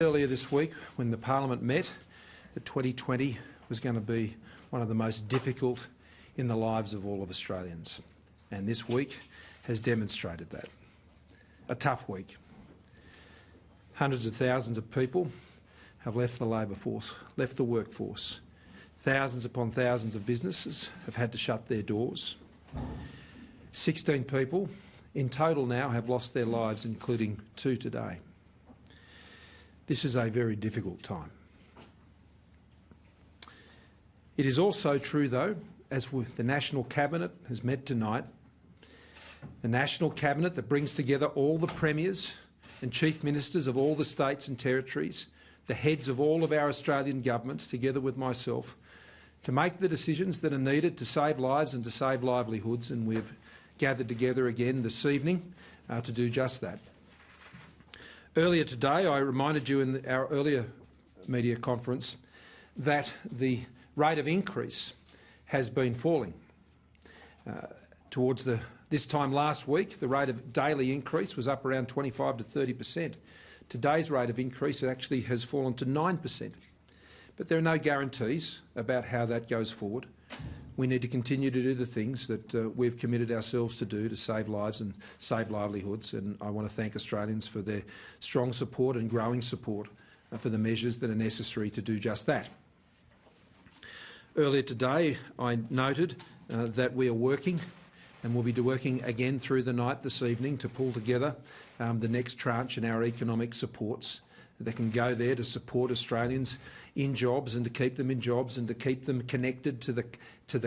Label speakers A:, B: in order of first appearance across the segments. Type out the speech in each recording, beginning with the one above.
A: Earlier this week, when the Parliament met, that 2020 was going to be one of the most difficult in the lives of all of Australians, and this week has demonstrated that. A tough week. Hundreds of thousands of people have left the labour force, left the workforce. Thousands upon thousands of businesses have had to shut their doors. 16 people in total now have lost their lives, including 2 today. This is a very difficult time. It is also true, though, as the National Cabinet has met tonight, the National Cabinet that brings together all the premiers and chief ministers of all the states and territories, the heads of all of our Australian governments, together with myself, to make the decisions that are needed to save lives and to save livelihoods, and we've gathered together again this evening to do just that. Earlier today, I reminded you in our earlier media conference that the rate of increase has been falling. This time last week, the rate of daily increase was up around 25 to 30%. Today's rate of increase actually has fallen to 9%. But there are no guarantees about how that goes forward. We need to continue to do the things that we've committed ourselves to do to save lives and save livelihoods, and I want to thank Australians for their strong support and growing support for the measures that are necessary to do just that. Earlier today, I noted that we are working, and we'll be working again through the night this evening to pull together the next tranche in our economic supports that can go there to support Australians in jobs and to keep them in jobs and to keep them connected to the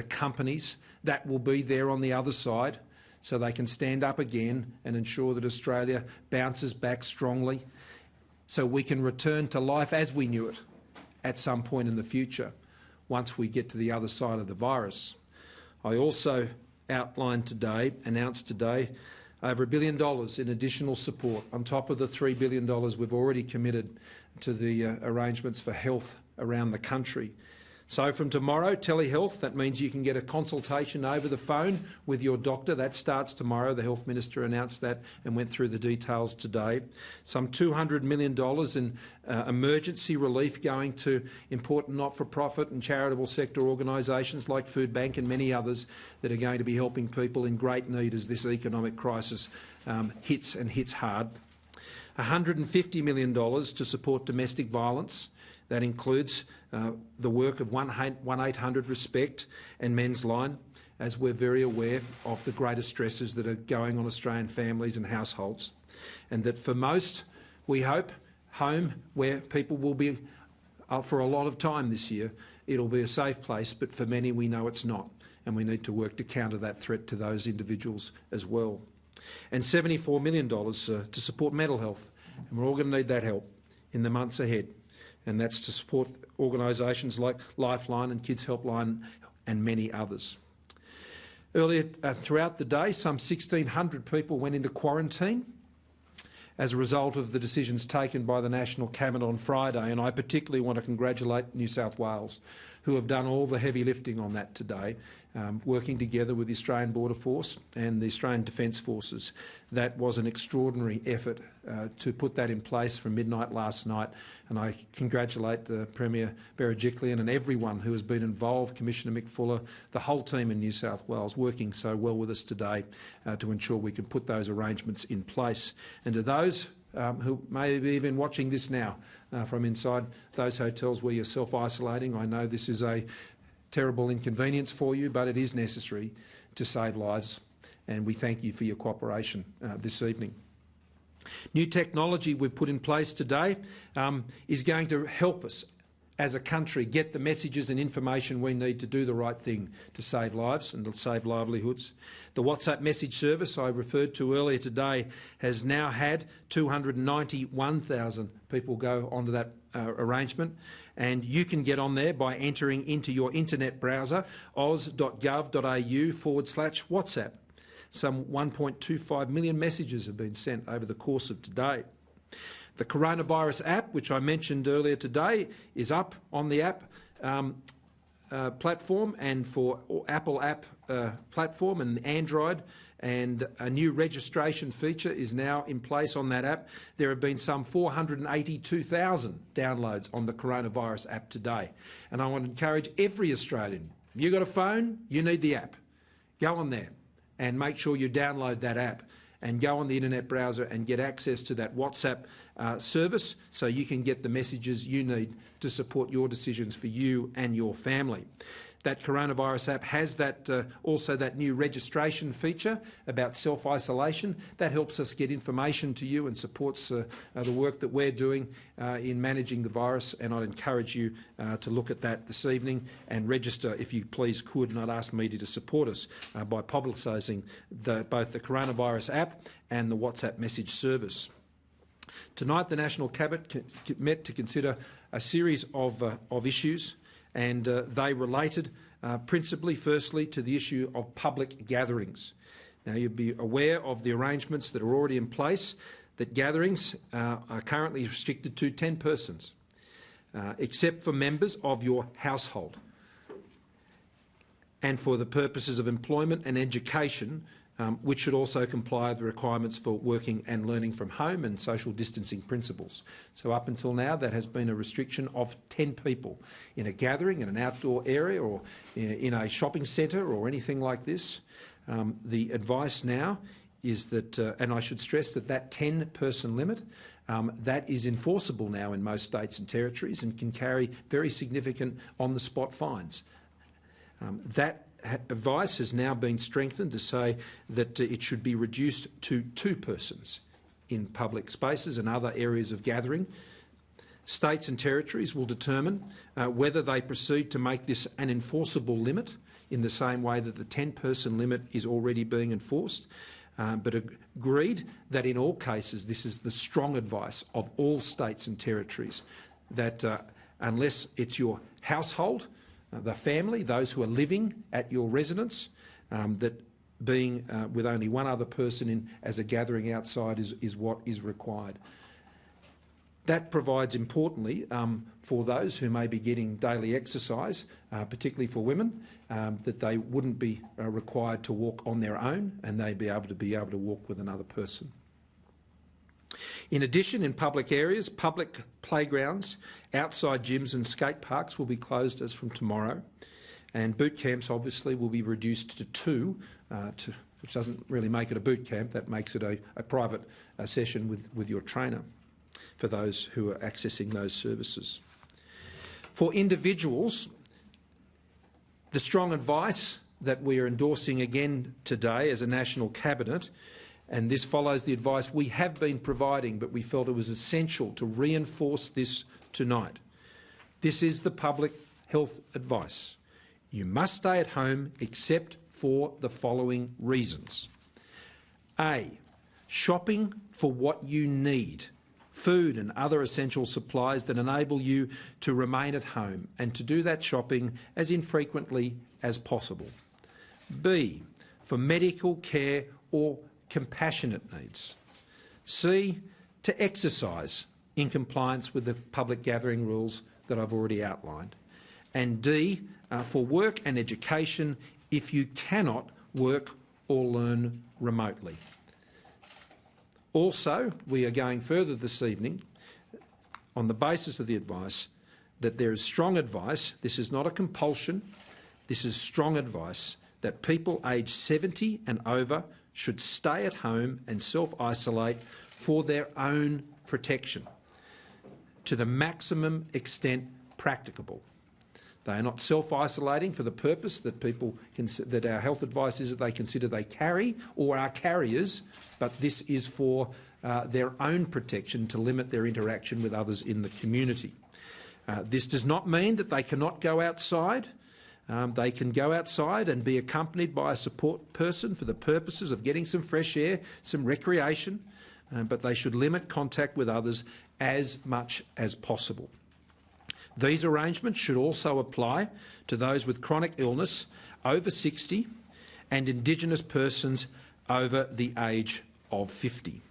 A: companies that will be there on the other side, so they can stand up again and ensure that Australia bounces back strongly, so we can return to life as we knew it at some point in the future once we get to the other side of the virus. I also announced today over $1 billion in additional support on top of the $3 billion we've already committed to the arrangements for health around the country. So from tomorrow, telehealth, that means you can get a consultation over the phone with your doctor. That starts tomorrow. The Health Minister announced that and went through the details today. Some $200 million in emergency relief going to important not-for-profit and charitable sector organisations like Food Bank and many others that are going to be helping people in great need as this economic crisis hits hard. $150 million to support domestic violence. That includes the work of 1-800-RESPECT and Men's Line, as we're very aware of the greater stresses that are going on Australian families and households, and that for most, we hope, home where people will be for a lot of time this year, it'll be a safe place, but for many we know it's not, and we need to work to counter that threat to those individuals as well. And $74 million to support mental health, and we're all going to need that help in the months ahead. And that's to support organisations like Lifeline and Kids Helpline and many others. Earlier throughout the day, some 1,600 people went into quarantine as a result of the decisions taken by the National Cabinet on Friday, and I particularly want to congratulate New South Wales, who have done all the heavy lifting on that today, working together with the Australian Border Force and the Australian Defence Forces. That was an extraordinary effort to put that in place from midnight last night, and I congratulate Premier Berejiklian and everyone who has been involved, Commissioner Mick Fuller, the whole team in New South Wales, working so well with us today to ensure we can put those arrangements in place. And to those who may be even watching this now from inside those hotels where you're self-isolating, I know this is a terrible inconvenience for you, but it is necessary to save lives, and we thank you for your cooperation this evening. New technology we've put in place today is going to help us as a country get the messages and information we need to do the right thing to save lives and to save livelihoods. The WhatsApp message service I referred to earlier today has now had 291,000 people go onto that arrangement, and you can get on there by entering into your internet browser oz.gov.au/WhatsApp. Some 1.25 million messages have been sent over the course of today. The coronavirus app, which I mentioned earlier today, is up on the app platform and for Apple app platform and Android and a new registration feature is now in place on that app. There have been some 482,000 downloads on the coronavirus app today. And I want to encourage every Australian, if you've got a phone, you need the app. Go on there and make sure you download that app and go on the internet browser and get access to that WhatsApp service so you can get the messages you need to support your decisions for you and your family. That coronavirus app has that also that new registration feature about self-isolation. That helps us get information to you and supports the work that we're doing in managing the virus, and I'd encourage you to look at that this evening and register if you please could, and I'd ask media to support us by publicising both the coronavirus app and the WhatsApp message service. Tonight the National Cabinet met to consider a series of issues, and they related principally, firstly, to the issue of public gatherings. Now, you'll be aware of the arrangements that are already in place, that gatherings are currently restricted to 10 persons, except for members of your household, and for the purposes of employment and education, which should also comply with the requirements for working and learning from home and social distancing principles. So up until now, that has been a restriction of 10 people in a gathering, in an outdoor area or in a shopping centre or anything like this. The advice now is that, and I should stress that that 10-person limit, that is enforceable now in most states and territories and can carry very significant on-the-spot fines. That advice has now been strengthened to say that it should be reduced to 2 persons in public spaces and other areas of gathering. States and territories will determine whether they proceed to make this an enforceable limit in the same way that the 10-person limit is already being enforced, but agreed that in all cases this is the strong advice of all states and territories, that unless it's your household, the family, those who are living at your residence, that being with only one other person in as a gathering outside is what is required. That provides, importantly, for those who may be getting daily exercise, particularly for women, that they wouldn't be required to walk on their own, and they'd be able to walk with another person. In addition, in public areas, public playgrounds, outside gyms and skate parks will be closed as from tomorrow, and boot camps obviously will be reduced to 2, which doesn't really make it a boot camp, that makes it a private session with your trainer for those who are accessing those services. For individuals, the strong advice that we are endorsing again today as a National Cabinet, and this follows the advice we have been providing, but we felt it was essential to reinforce this tonight. This is the public health advice. You must stay at home except for the following reasons. A. Shopping for what you need, food and other essential supplies that enable you to remain at home and to do that shopping as infrequently as possible. B. For medical care or compassionate needs. C. To exercise in compliance with the public gathering rules that I've already outlined. And D. For work and education if you cannot work or learn remotely. Also, we are going further this evening on the basis of the advice that there is strong advice, this is not a compulsion, this is strong advice, that people aged 70 and over should stay at home and self-isolate for their own protection to the maximum extent practicable. They are not self-isolating for the purpose that that our health advice is that they consider they carry or are carriers, but this is for their own protection to limit their interaction with others in the community. This does not mean that they cannot go outside. They can go outside and be accompanied by a support person for the purposes of getting some fresh air, some recreation, but they should limit contact with others as much as possible. These arrangements should also apply to those with chronic illness over 60 and Indigenous persons over the age of 50.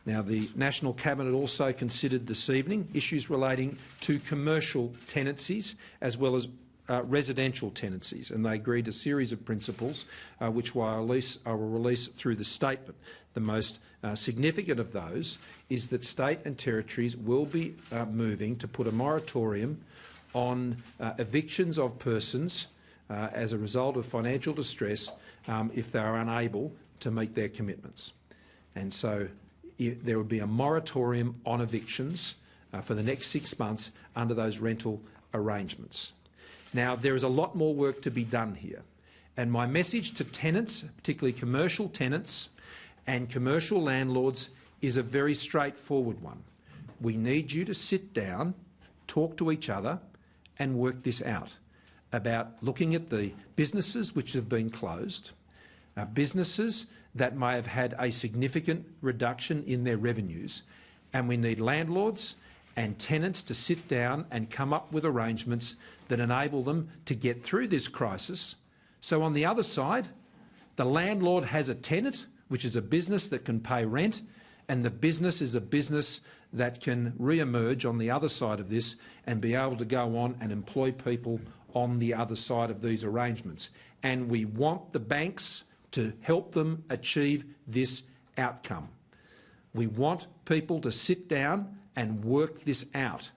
A: Now, the National Cabinet also considered this evening issues relating to commercial tenancies as well as residential tenancies, and they agreed a series of principles which I will release through the statement. The most significant of those is that state and territories will be moving to put a moratorium on evictions of persons as a result of financial distress if they are unable to meet their commitments. And so there would be a moratorium on evictions for the next 6 months under those rental arrangements. Now, there is a lot more work to be done here, and my message to tenants, particularly commercial tenants and commercial landlords, is a very straightforward one. We need you to sit down, talk to each other and work this out about looking at the businesses which have been closed, businesses that may have had a significant reduction in their revenues, and we need landlords and tenants to sit down and come up with arrangements that enable them to get through this crisis. So on the other side, the landlord has a tenant, which is a business that can pay rent, and the business is a business that can re-emerge on the other side of this and be able to go on and employ people on the other side of these arrangements. And we want the banks to help them achieve this outcome. We want people to sit down and work this out.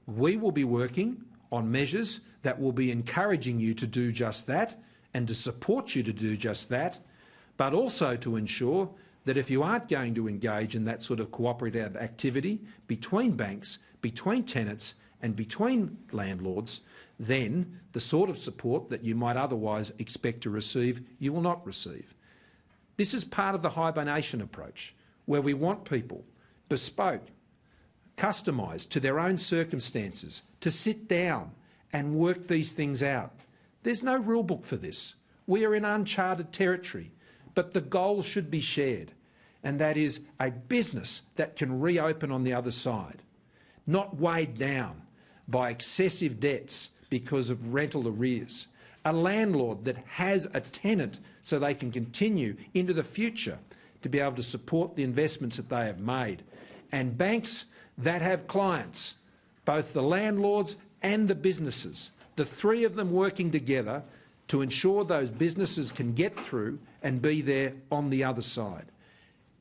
A: We will be working on measures that will be encouraging you to do just that and to support you to do just that, but also to ensure that if you aren't going to engage in that sort of cooperative activity between banks, between tenants and between landlords, then the sort of support that you might otherwise expect to receive, you will not receive. This is part of the hibernation approach, where we want people, bespoke, customised to their own circumstances, to sit down and work these things out. There's no rule book for this. We are in uncharted territory, but the goal should be shared, and that is a business that can reopen on the other side, not weighed down by excessive debts because of rental arrears. A landlord that has a tenant so they can continue into the future to be able to support the investments that they have made. And banks that have clients, both the landlords and the businesses, the three of them working together to ensure those businesses can get through and be there on the other side.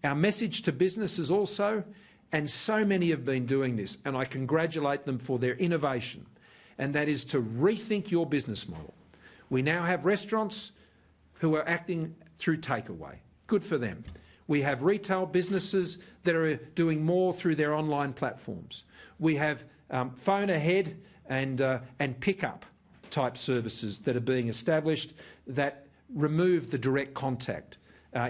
A: Our message to businesses also, and so many have been doing this, and I congratulate them for their innovation, and that is to rethink your business model. We now have restaurants who are acting through takeaway. Good for them. We have retail businesses that are doing more through their online platforms. We have phone ahead and pick-up type services that are being established that remove the direct contact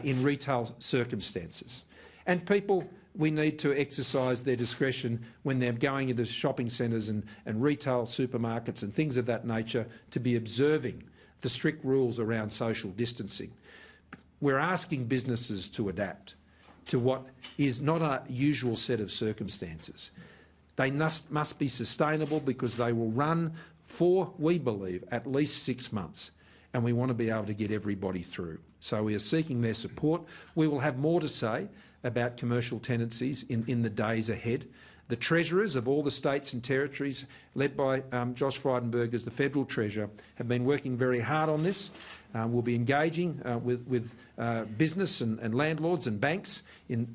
A: in retail circumstances. And people, we need to exercise their discretion when they're going into shopping centres and retail supermarkets and things of that nature to be observing the strict rules around social distancing. We're asking businesses to adapt to what is not a usual set of circumstances. They must be sustainable because they will run for, we believe, at least 6 months, and we want to be able to get everybody through. So we are seeking their support. We will have more to say about commercial tenancies in the days ahead. The treasurers of all the states and territories, led by Josh Frydenberg as the federal treasurer, have been working very hard on this. We'll be engaging with business and landlords and banks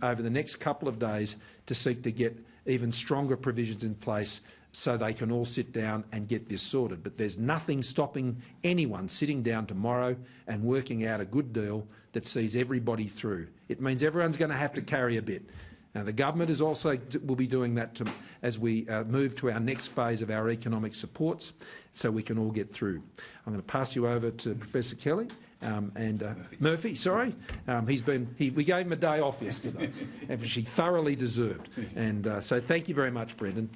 A: over the next couple of days to seek to get even stronger provisions in place so they can all sit down and get this sorted. But there's nothing stopping anyone sitting down tomorrow and working out a good deal that sees everybody through. It means everyone's going to have to carry a bit. Now, the government is also will be doing that as we move to our next phase of our economic supports, so we can all get through. I'm going to pass you over to Professor Kelly and Murphy. Sorry, we gave him a day off yesterday, which he thoroughly deserved. And so, thank you very much, Brendan.